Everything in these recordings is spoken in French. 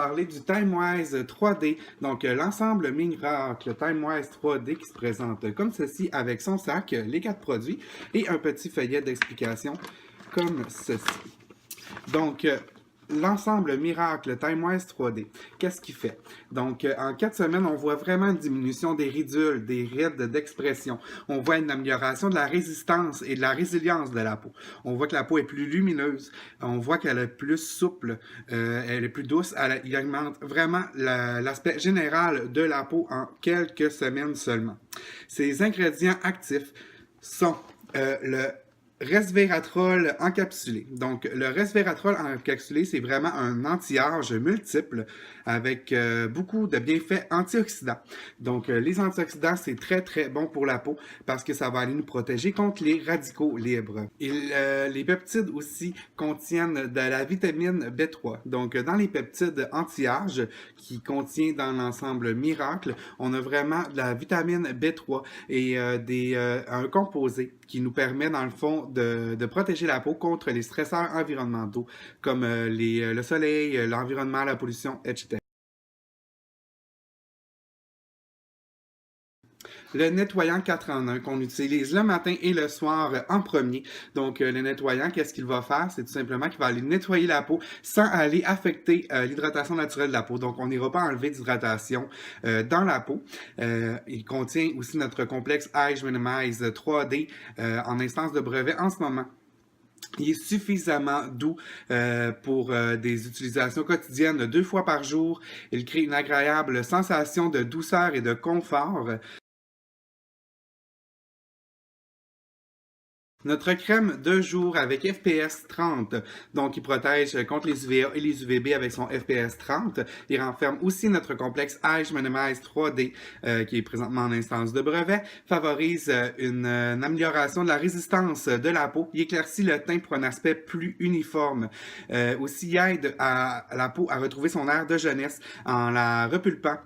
parler du TimeWise 3D, donc l'ensemble Miracle TimeWise 3D qui se présente comme ceci avec son sac, les 4 produits et un petit feuillet d'explication comme ceci. Donc, l'ensemble Miracle TimeWise 3D, qu'est-ce qu'il fait? Donc, en 4 semaines, on voit vraiment une diminution des ridules, des rides d'expression. On voit une amélioration de la résistance et de la résilience de la peau. On voit que la peau est plus lumineuse. On voit qu'elle est plus souple. Elle est plus douce. Il augmente vraiment l'aspect général de la peau en quelques semaines seulement. Ces ingrédients actifs sont le resveratrol encapsulé. Donc, le resveratrol encapsulé, c'est vraiment un anti-âge multiple avec beaucoup de bienfaits antioxydants. Donc, les antioxydants, c'est très, très bon pour la peau parce que ça va aller nous protéger contre les radicaux libres. Les peptides aussi contiennent de la vitamine B3. Donc, dans les peptides anti-âge qui contient dans l'ensemble Miracle, on a vraiment de la vitamine B3 et un composé qui nous permet, dans le fond, de protéger la peau contre les stresseurs environnementaux comme le soleil, l'environnement, la pollution, etc. Le nettoyant 4 en 1 qu'on utilise le matin et le soir en premier. Donc, le nettoyant, qu'est-ce qu'il va faire? C'est tout simplement qu'il va aller nettoyer la peau sans aller affecter l'hydratation naturelle de la peau. Donc, on n'ira pas enlever d'hydratation dans la peau. Il contient aussi notre complexe Age Minimize 3D en instance de brevet en ce moment. Il est suffisamment doux pour des utilisations quotidiennes 2 fois par jour. Il crée une agréable sensation de douceur et de confort. Notre crème de jour avec FPS 30, donc il protège contre les UVA et les UVB avec son FPS 30. Il renferme aussi notre complexe Age Minimize 3D qui est présentement en instance de brevet, favorise une amélioration de la résistance de la peau. Il éclaircit le teint pour un aspect plus uniforme. Aussi, il aide à la peau à retrouver son air de jeunesse en la repulpant.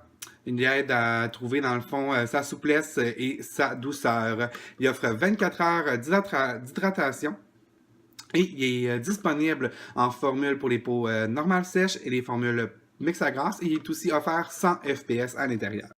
Il aide à trouver, dans le fond, sa souplesse et sa douceur. Il offre 24 heures d'hydratation et il est disponible en formule pour les peaux normales sèches et les formules mix à grasse. Et il est aussi offert sans FPS à l'intérieur.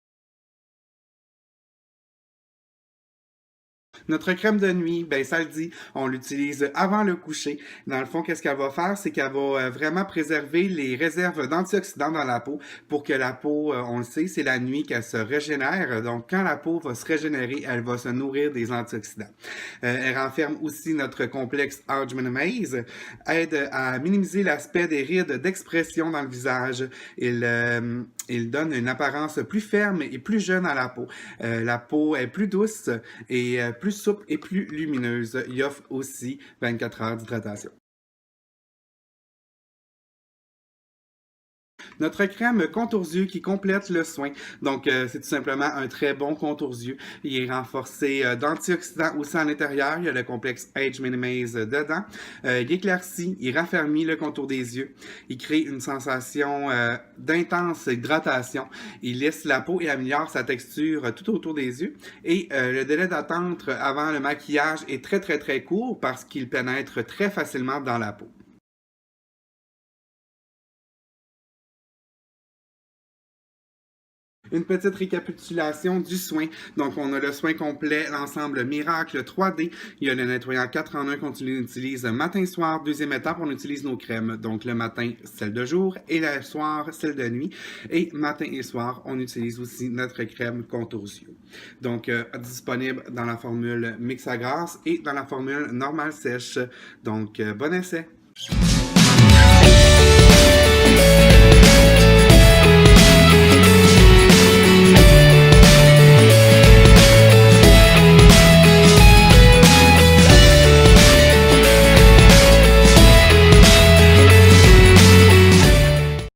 Notre crème de nuit, ben ça le dit, on l'utilise avant le coucher. Dans le fond, qu'est-ce qu'elle va faire? C'est qu'elle va vraiment préserver les réserves d'antioxydants dans la peau pour que la peau, on le sait, c'est la nuit qu'elle se régénère. Donc, quand la peau va se régénérer, elle va se nourrir des antioxydants. Elle renferme aussi notre complexe Age Minimize, aide à minimiser l'aspect des rides d'expression dans le visage. Il donne une apparence plus ferme et plus jeune à la peau. La peau est plus douce et plus souple et plus lumineuse. Il offre aussi 24 heures d'hydratation. Notre crème contour-yeux qui complète le soin. Donc, c'est tout simplement un très bon contour-yeux. Il est renforcé d'antioxydants aussi à l'intérieur. Il y a le complexe Age Minimize dedans. Il éclaircit, il raffermit le contour des yeux. Il crée une sensation d'intense hydratation. Il lisse la peau et améliore sa texture tout autour des yeux. Et le délai d'attente avant le maquillage est très, très, très court parce qu'il pénètre très facilement dans la peau. Une petite récapitulation du soin. Donc, on a le soin complet, l'ensemble Miracle 3D. Il y a le nettoyant 4 en 1 qu'on utilise matin-soir. Deuxième étape, on utilise nos crèmes. Donc, le matin, celle de jour et le soir, celle de nuit. Et matin et soir, on utilise aussi notre crème contour-yeux. Donc, disponible dans la formule mix à grasse et dans la formule normale sèche. Donc, bon essai!